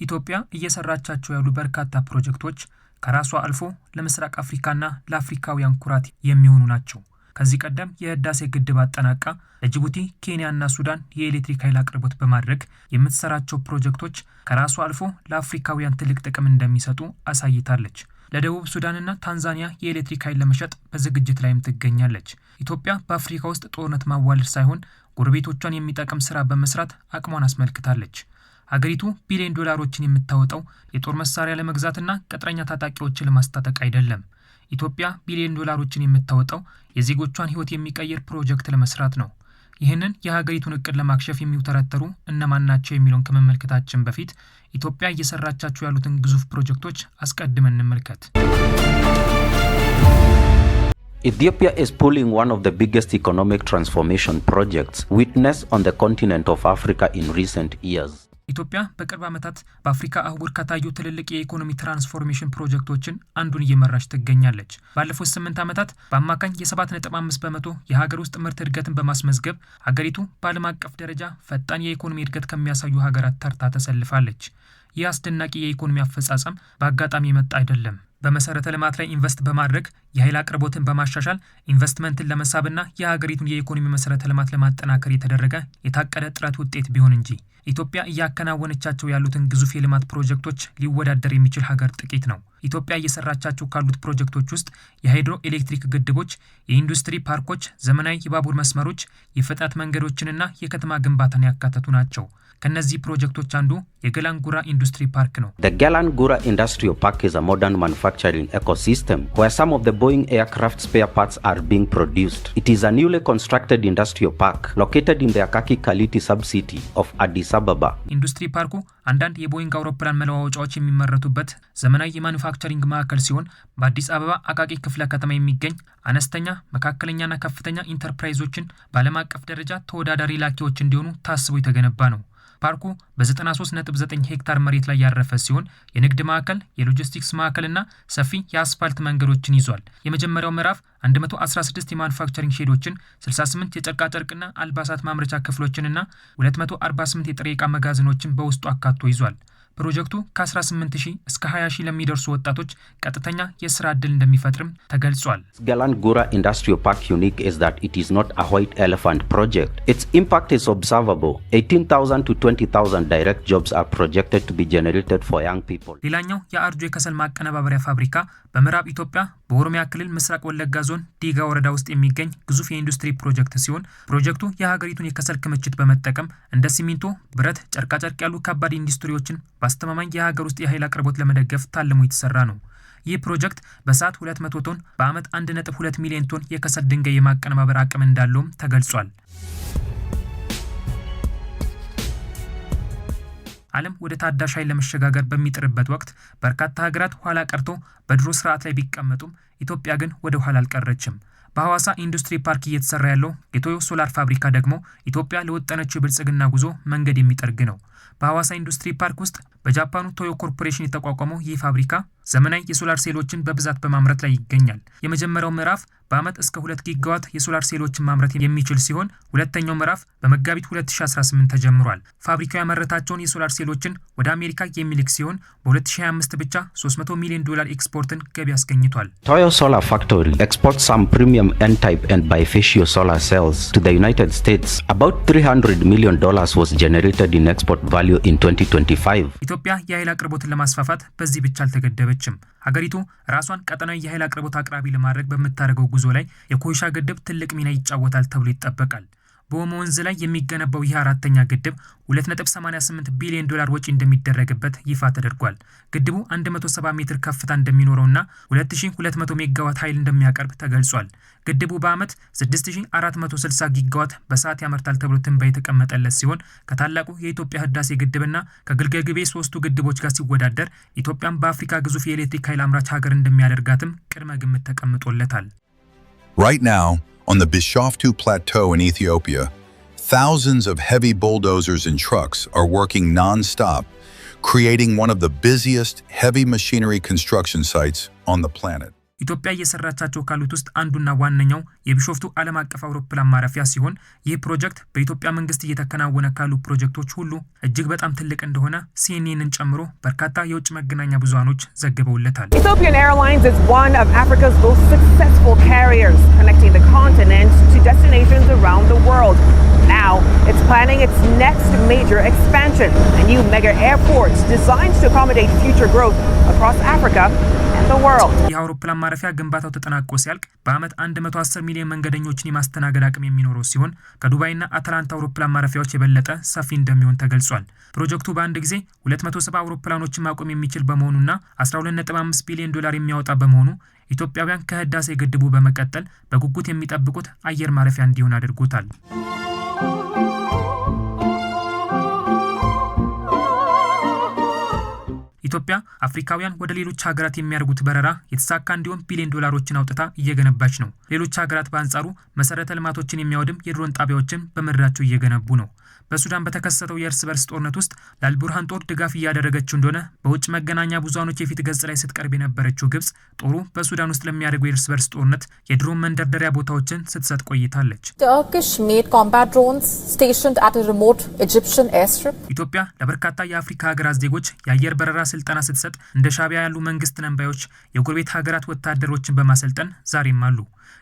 ኢትዮጵያ እየሰራቻቸው ያሉ በርካታ ፕሮጀክቶች ከራሷ አልፎ ለምስራቅ አፍሪካና ለአፍሪካውያን ኩራት የሚሆኑ ናቸው። ከዚህ ቀደም የህዳሴ ግድብ አጠናቃ ለጅቡቲ፣ ኬንያና ሱዳን የኤሌክትሪክ ኃይል አቅርቦት በማድረግ የምትሰራቸው ፕሮጀክቶች ከራሷ አልፎ ለአፍሪካውያን ትልቅ ጥቅም እንደሚሰጡ አሳይታለች። ለደቡብ ሱዳንና ታንዛኒያ የኤሌክትሪክ ኃይል ለመሸጥ በዝግጅት ላይም ትገኛለች። ኢትዮጵያ በአፍሪካ ውስጥ ጦርነት ማዋለድ ሳይሆን ጎረቤቶቿን የሚጠቅም ስራ በመስራት አቅሟን አስመልክታለች። ሀገሪቱ ቢሊዮን ዶላሮችን የምታወጣው የጦር መሳሪያ ለመግዛትና ቅጥረኛ ታጣቂዎችን ለማስታጠቅ አይደለም። ኢትዮጵያ ቢሊዮን ዶላሮችን የምታወጣው የዜጎቿን ህይወት የሚቀይር ፕሮጀክት ለመስራት ነው። ይህንን የሀገሪቱን እቅድ ለማክሸፍ የሚውተረተሩ እነማን ናቸው የሚለውን ከመመልከታችን በፊት ኢትዮጵያ እየሰራቻቸው ያሉትን ግዙፍ ፕሮጀክቶች አስቀድመን እንመልከት። Ethiopia is pulling one of the biggest economic transformation projects witnessed on the continent of Africa in recent years. ኢትዮጵያ በቅርብ ዓመታት በአፍሪካ አህጉር ከታዩ ትልልቅ የኢኮኖሚ ትራንስፎርሜሽን ፕሮጀክቶችን አንዱን እየመራች ትገኛለች። ባለፉት 8 ዓመታት በአማካኝ የ7.5 በመቶ የሀገር ውስጥ ምርት እድገትን በማስመዝገብ ሀገሪቱ በዓለም አቀፍ ደረጃ ፈጣን የኢኮኖሚ እድገት ከሚያሳዩ ሀገራት ተርታ ተሰልፋለች። ይህ አስደናቂ የኢኮኖሚ አፈጻጸም በአጋጣሚ የመጣ አይደለም። በመሰረተ ልማት ላይ ኢንቨስት በማድረግ የኃይል አቅርቦትን በማሻሻል ኢንቨስትመንትን ለመሳብና የሀገሪቱን የኢኮኖሚ መሰረተ ልማት ለማጠናከር የተደረገ የታቀደ ጥረት ውጤት ቢሆን እንጂ ኢትዮጵያ እያከናወነቻቸው ያሉትን ግዙፍ የልማት ፕሮጀክቶች ሊወዳደር የሚችል ሀገር ጥቂት ነው። ኢትዮጵያ እየሰራቻቸው ካሉት ፕሮጀክቶች ውስጥ የሃይድሮ ኤሌክትሪክ ግድቦች፣ የኢንዱስትሪ ፓርኮች፣ ዘመናዊ የባቡር መስመሮች፣ የፍጥነት መንገዶችንና የከተማ ግንባታን ያካተቱ ናቸው። ከነዚህ ፕሮጀክቶች አንዱ የገላንጉራ ኢንዱስትሪ ፓርክ ነው። The Galangura Industrial Park is a modern manufacturing ecosystem where some of the Boeing aircraft spare parts are being produced. It is a newly constructed industrial park located in the Akaki Kaliti subcity of Addis Ababa. ኢንዱስትሪ ፓርኩ አንዳንድ የቦይንግ አውሮፕላን መለዋወጫዎች የሚመረቱበት ዘመናዊ የማኑፋክቸሪንግ ማዕከል ሲሆን በአዲስ አበባ አቃቂ ክፍለ ከተማ የሚገኝ አነስተኛ፣ መካከለኛና ከፍተኛ ኢንተርፕራይዞችን በዓለም አቀፍ ደረጃ ተወዳዳሪ ላኪዎች እንዲሆኑ ታስቦ የተገነባ ነው። ፓርኩ በ93.9 ሄክታር መሬት ላይ ያረፈ ሲሆን የንግድ ማዕከል፣ የሎጂስቲክስ ማዕከልና ሰፊ የአስፋልት መንገዶችን ይዟል። የመጀመሪያው ምዕራፍ 116 የማኑፋክቸሪንግ ሼዶችን፣ 68 የጨርቃጨርቅና አልባሳት ማምረቻ ክፍሎችንና 248 የጥሬ ዕቃ መጋዘኖችን በውስጡ አካቶ ይዟል። ፕሮጀክቱ ከ18,000 እስከ 20,000 ለሚደርሱ ወጣቶች ቀጥተኛ የስራ ዕድል እንደሚፈጥርም ተገልጿል። Galangura Industrial Park unique is that it is not a white elephant project. Its impact is observable. 18,000 to 20,000 direct jobs are projected to be generated for young people. ሌላኛው የአርጆ የከሰል ማቀነባበሪያ ፋብሪካ በምዕራብ ኢትዮጵያ በኦሮሚያ ክልል ምስራቅ ወለጋ ዞን ዲጋ ወረዳ ውስጥ የሚገኝ ግዙፍ የኢንዱስትሪ ፕሮጀክት ሲሆን ፕሮጀክቱ የሀገሪቱን የከሰል ክምችት በመጠቀም እንደ ሲሚንቶ፣ ብረት፣ ጨርቃጨርቅ ያሉ ከባድ ኢንዱስትሪዎችን በአስተማማኝ የሀገር ውስጥ የኃይል አቅርቦት ለመደገፍ ታልሞ የተሰራ ነው። ይህ ፕሮጀክት በሰዓት 200 ቶን በአመት 1.2 ሚሊዮን ቶን የከሰል ድንጋይ የማቀነባበር አቅም እንዳለውም ተገልጿል። ዓለም ወደ ታዳሽ ኃይል ለመሸጋገር በሚጥርበት ወቅት በርካታ ሀገራት ኋላ ቀርቶ በድሮ ስርዓት ላይ ቢቀመጡም ኢትዮጵያ ግን ወደ ኋላ አልቀረችም። በሐዋሳ ኢንዱስትሪ ፓርክ እየተሰራ ያለው የቶዮ ሶላር ፋብሪካ ደግሞ ኢትዮጵያ ለወጠነችው የብልጽግና ጉዞ መንገድ የሚጠርግ ነው። በሐዋሳ ኢንዱስትሪ ፓርክ ውስጥ በጃፓኑ ቶዮ ኮርፖሬሽን የተቋቋመው ይህ ፋብሪካ ዘመናዊ የሶላር ሴሎችን በብዛት በማምረት ላይ ይገኛል። የመጀመሪያው ምዕራፍ በአመት እስከ 2 ጊጋዋት የሶላር ሴሎችን ማምረት የሚችል ሲሆን ሁለተኛው ምዕራፍ በመጋቢት 2018 ተጀምሯል። ፋብሪካው ያመረታቸውን የሶላር ሴሎችን ወደ አሜሪካ የሚልክ ሲሆን በ2025 ብቻ $300 ሚሊዮን ኤክስፖርትን ገቢ አስገኝቷል። Toyo Solar Factory exports some premium N-type and bifacial solar cells to the United States. About $300 million was generated in export value in 2025. ኢትዮጵያ የኃይል አቅርቦትን ለማስፋፋት በዚህ ብቻ አልተገደበችም። ሀገሪቱ ራሷን ቀጠናዊ የኃይል አቅርቦት አቅራቢ ለማድረግ በምታደርገው ጉዞ ላይ የኮይሻ ግድብ ትልቅ ሚና ይጫወታል ተብሎ ይጠበቃል። በኦሞ ወንዝ ላይ የሚገነባው ይህ አራተኛ ግድብ $2.88 ቢሊዮን ወጪ እንደሚደረግበት ይፋ ተደርጓል። ግድቡ 170 ሜትር ከፍታ እንደሚኖረውና 2200 ሜጋዋት ኃይል እንደሚያቀርብ ተገልጿል። ግድቡ በአመት 6460 ጊጋዋት በሰዓት ያመርታል ተብሎ ትንበያ የተቀመጠለት ሲሆን ከታላቁ የኢትዮጵያ ህዳሴ ግድብና ከግልገል ግቤ ሶስቱ ግድቦች ጋር ሲወዳደር ኢትዮጵያን በአፍሪካ ግዙፍ የኤሌክትሪክ ኃይል አምራች ሀገር እንደሚያደርጋትም ቅድመ ግምት ተቀምጦለታል። Right now, on the Bishoftu Plateau in Ethiopia, thousands of heavy bulldozers and trucks are working non-stop, creating one of the busiest heavy machinery construction sites on the planet. ኢትዮጵያ እየሰራቻቸው ካሉት ውስጥ አንዱና ዋነኛው የቢሾፍቱ ዓለም አቀፍ አውሮፕላን ማረፊያ ሲሆን ይህ ፕሮጀክት በኢትዮጵያ መንግስት እየተከናወነ ካሉ ፕሮጀክቶች ሁሉ እጅግ በጣም ትልቅ እንደሆነ ሲኤንኤንን ጨምሮ በርካታ የውጭ መገናኛ ብዙሃኖች ዘግበውለታል። Ethiopian Airlines is one of Africa's most successful carriers, connecting the continent to destinations around the world. Now, it's planning its next major expansion, a new mega airport designed to accommodate future growth across Africa and the world. የአውሮፕላን ማረፊያ ግንባታው ተጠናቆ ሲያልቅ በአመት 110 ሚሊዮን መንገደኞችን የማስተናገድ አቅም የሚኖረው ሲሆን ከዱባይና አትላንታ አውሮፕላን ማረፊያዎች የበለጠ ሰፊ እንደሚሆን ተገልጿል። ፕሮጀክቱ በአንድ ጊዜ 270 አውሮፕላኖችን ማቆም የሚችል በመሆኑና 12.5 ቢሊዮን ዶላር የሚያወጣ በመሆኑ ኢትዮጵያውያን ከህዳሴ ግድቡ በመቀጠል በጉጉት የሚጠብቁት አየር ማረፊያ እንዲሆን አድርጎታል። ኢትዮጵያ አፍሪካውያን ወደ ሌሎች ሀገራት የሚያደርጉት በረራ የተሳካ እንዲሆን ቢሊዮን ዶላሮችን አውጥታ እየገነባች ነው። ሌሎች ሀገራት በአንጻሩ መሰረተ ልማቶችን የሚያወድም የድሮን ጣቢያዎችን በምድራቸው እየገነቡ ነው። በሱዳን በተከሰተው የእርስ በርስ ጦርነት ውስጥ ለአልቡርሃን ጦር ድጋፍ እያደረገችው እንደሆነ በውጭ መገናኛ ብዙሃኖች የፊት ገጽ ላይ ስትቀርብ የነበረችው ግብጽ ጦሩ በሱዳን ውስጥ ለሚያደርገው የእርስ በርስ ጦርነት የድሮን መንደርደሪያ ቦታዎችን ስትሰጥ ቆይታለች። Turkish-made combat drones stationed at a remote Egyptian airstrip. ኢትዮጵያ ለበርካታ የአፍሪካ ሀገራት ዜጎች የአየር በረራ ስልጠና ስትሰጥ እንደ ሻቢያ ያሉ መንግስት ነንባዮች የጎረቤት ሀገራት ወታደሮችን በማሰልጠን ዛሬም አሉ።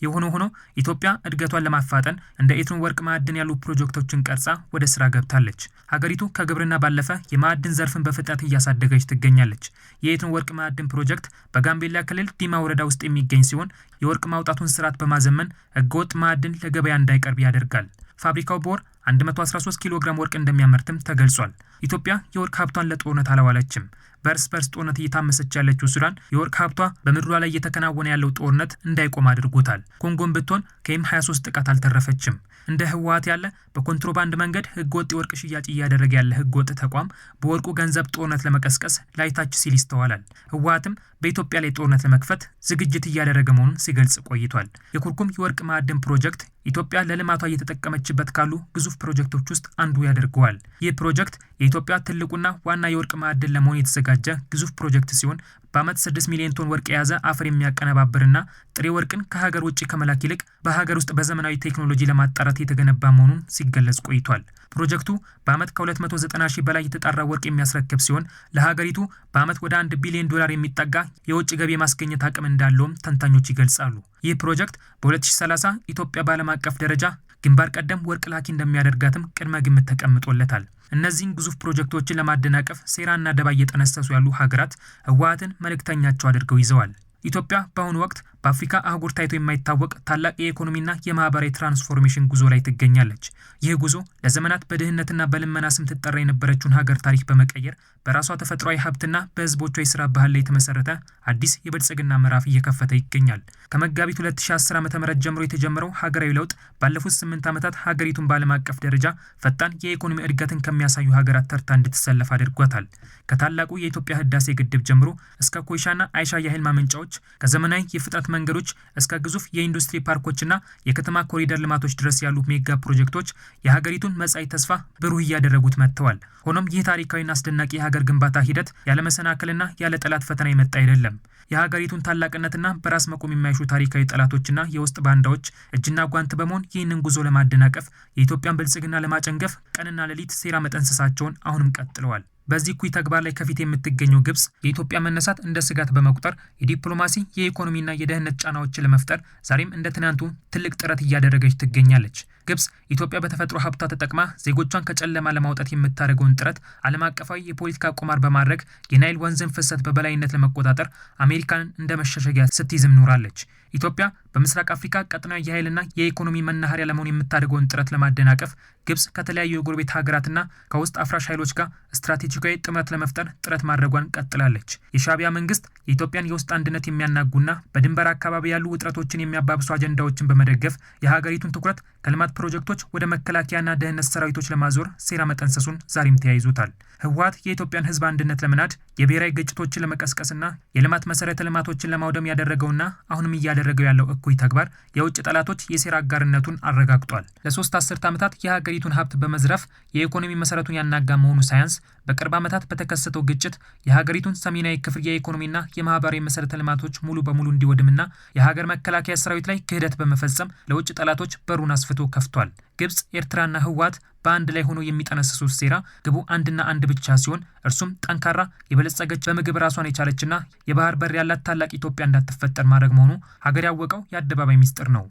የሆነ ሆኖ ኢትዮጵያ እድገቷን ለማፋጠን እንደ ኤትኖ ወርቅ ማዕድን ያሉ ፕሮጀክቶችን ቀርጻ ወደ ስራ ገብታለች። ሀገሪቱ ከግብርና ባለፈ የማዕድን ዘርፍን በፍጥነት እያሳደገች ትገኛለች። የኤትኖ ወርቅ ማዕድን ፕሮጀክት በጋምቤላ ክልል ዲማ ወረዳ ውስጥ የሚገኝ ሲሆን የወርቅ ማውጣቱን ስርዓት በማዘመን ህገወጥ ማዕድን ለገበያ እንዳይቀርብ ያደርጋል። ፋብሪካው በወር 113 ኪሎ ግራም ወርቅ እንደሚያመርትም ተገልጿል። ኢትዮጵያ የወርቅ ሀብቷን ለጦርነት አላዋለችም። በእርስ በርስ ጦርነት እየታመሰች ያለችው ሱዳን የወርቅ ሀብቷ በምድሯ ላይ እየተከናወነ ያለው ጦርነት እንዳይቆም አድርጎታል። ኮንጎም ብትሆን ከኤም23 ጥቃት አልተረፈችም። እንደ ህወሓት ያለ በኮንትሮባንድ መንገድ ህገወጥ የወርቅ ሽያጭ እያደረገ ያለ ህገወጥ ተቋም በወርቁ ገንዘብ ጦርነት ለመቀስቀስ ላይታች ሲል ይስተዋላል። ህወሓትም በኢትዮጵያ ላይ ጦርነት ለመክፈት ዝግጅት እያደረገ መሆኑን ሲገልጽ ቆይቷል። የኩርኩም የወርቅ ማዕድን ፕሮጀክት ኢትዮጵያ ለልማቷ እየተጠቀመችበት ካሉ ግዙፍ ፕሮጀክቶች ውስጥ አንዱ ያደርገዋል። ይህ ፕሮጀክት የኢትዮጵያ ትልቁና ዋና የወርቅ ማዕድን ለመሆን የተዘጋጀ ግዙፍ ፕሮጀክት ሲሆን በአመት 6 ሚሊዮን ቶን ወርቅ የያዘ አፈር የሚያቀነባብርና ጥሬ ወርቅን ከሀገር ውጭ ከመላክ ይልቅ በሀገር ውስጥ በዘመናዊ ቴክኖሎጂ ለማጣራት የተገነባ መሆኑን ሲገለጽ ቆይቷል። ፕሮጀክቱ በአመት ከ290 ሺህ በላይ የተጣራ ወርቅ የሚያስረክብ ሲሆን ለሀገሪቱ በአመት ወደ 1 ቢሊዮን ዶላር የሚጠጋ የውጭ ገቢ ማስገኘት አቅም እንዳለውም ተንታኞች ይገልጻሉ። ይህ ፕሮጀክት በ2030 ኢትዮጵያ በዓለም አቀፍ ደረጃ ግንባር ቀደም ወርቅ ላኪ እንደሚያደርጋትም ቅድመ ግምት ተቀምጦለታል። እነዚህን ግዙፍ ፕሮጀክቶችን ለማደናቀፍ ሴራና ደባ እየጠነሰሱ ያሉ ሀገራት ህወሓትን መልእክተኛቸው አድርገው ይዘዋል። ኢትዮጵያ በአሁኑ ወቅት በአፍሪካ አህጉር ታይቶ የማይታወቅ ታላቅ የኢኮኖሚና የማህበራዊ ትራንስፎርሜሽን ጉዞ ላይ ትገኛለች። ይህ ጉዞ ለዘመናት በድህነትና በልመና ስም ትጠራ የነበረችውን ሀገር ታሪክ በመቀየር በራሷ ተፈጥሯዊ ሀብትና በህዝቦቿ የስራ ባህል ላይ የተመሰረተ አዲስ የብልጽግና ምዕራፍ እየከፈተ ይገኛል። ከመጋቢት 2010 ዓ.ም ጀምሮ የተጀመረው ሀገራዊ ለውጥ ባለፉት 8 ዓመታት ሀገሪቱን በዓለም አቀፍ ደረጃ ፈጣን የኢኮኖሚ እድገትን ከሚያሳዩ ሀገራት ተርታ እንድትሰለፍ አድርጓታል። ከታላቁ የኢትዮጵያ ህዳሴ ግድብ ጀምሮ እስከ ኮይሻና አይሻ የኃይል ማመንጫዎች፣ ከዘመናዊ የፍጥነት መንገዶች እስከ ግዙፍ የኢንዱስትሪ ፓርኮችና የከተማ ኮሪደር ልማቶች ድረስ ያሉ ሜጋ ፕሮጀክቶች የሀገሪቱን መጻኢ ተስፋ ብሩህ እያደረጉት መጥተዋል። ሆኖም ይህ ታሪካዊና አስደናቂ የሀገር ግንባታ ሂደት ያለ መሰናክልና ያለ ጠላት ፈተና የመጣ አይደለም። የሀገሪቱን ታላቅነትና በራስ መቆም የማይሹ ታሪካዊ ጠላቶችና የውስጥ ባንዳዎች እጅና ጓንት በመሆን ይህንን ጉዞ ለማደናቀፍ የኢትዮጵያን ብልጽግና ለማጨንገፍ ቀንና ሌሊት ሴራ መጠንሰሳቸውን አሁንም ቀጥለዋል። በዚህ እኩይ ተግባር ላይ ከፊት የምትገኘው ግብጽ የኢትዮጵያ መነሳት እንደ ስጋት በመቁጠር የዲፕሎማሲ የኢኮኖሚና የደህንነት ጫናዎችን ለመፍጠር ዛሬም እንደ ትናንቱ ትልቅ ጥረት እያደረገች ትገኛለች። ግብጽ ኢትዮጵያ በተፈጥሮ ሀብቷ ተጠቅማ ዜጎቿን ከጨለማ ለማውጣት የምታደርገውን ጥረት ዓለም አቀፋዊ የፖለቲካ ቁማር በማድረግ የናይል ወንዝን ፍሰት በበላይነት ለመቆጣጠር አሜሪካንን እንደ መሸሸጊያ ስትይዝም ኖራለች። ኢትዮጵያ በምስራቅ አፍሪካ ቀጠናዊ የኃይልና የኢኮኖሚ መናኸሪያ ለመሆን የምታደርገውን ጥረት ለማደናቀፍ ግብጽ ከተለያዩ የጎረቤት ሀገራትና ከውስጥ አፍራሽ ኃይሎች ጋር ስትራቴጂካዊ ጥምረት ለመፍጠር ጥረት ማድረጓን ቀጥላለች። የሻቢያ መንግስት የኢትዮጵያን የውስጥ አንድነት የሚያናጉና በድንበር አካባቢ ያሉ ውጥረቶችን የሚያባብሱ አጀንዳዎችን በመደገፍ የሀገሪቱን ትኩረት ከልማት ፕሮጀክቶች ወደ መከላከያና ደህንነት ሰራዊቶች ለማዞር ሴራ መጠንሰሱን ዛሬም ተያይዞታል። ህወሓት የኢትዮጵያን ህዝብ አንድነት ለመናድ የብሔራዊ ግጭቶችን ለመቀስቀስና የልማት መሰረተ ልማቶችን ለማውደም ያደረገውና አሁንም እያደረገ እያደረገው ያለው እኩይ ተግባር የውጭ ጠላቶች የሴራ አጋርነቱን አረጋግጧል። ለ3 አስርት ዓመታት የሀገሪቱን ሀብት በመዝረፍ የኢኮኖሚ መሰረቱን ያናጋ መሆኑ ሳያንስ በቅርብ ዓመታት በተከሰተው ግጭት የሀገሪቱን ሰሜናዊ ክፍል የኢኮኖሚና የማህበራዊ መሰረተ ልማቶች ሙሉ በሙሉ እንዲወድምና የሀገር መከላከያ ሰራዊት ላይ ክህደት በመፈጸም ለውጭ ጠላቶች በሩን አስፍቶ ከፍቷል። ግብጽ፣ ኤርትራና ህወሓት በአንድ ላይ ሆኖ የሚጠነስሱት ሴራ ግቡ አንድና አንድ ብቻ ሲሆን እርሱም ጠንካራ የበለጸገች በምግብ ራሷን የቻለችና የባህር በር ያላት ታላቅ ኢትዮጵያ እንዳትፈጠር ማድረግ መሆኑ ሀገር ያወቀው የአደባባይ ሚስጥር ነው።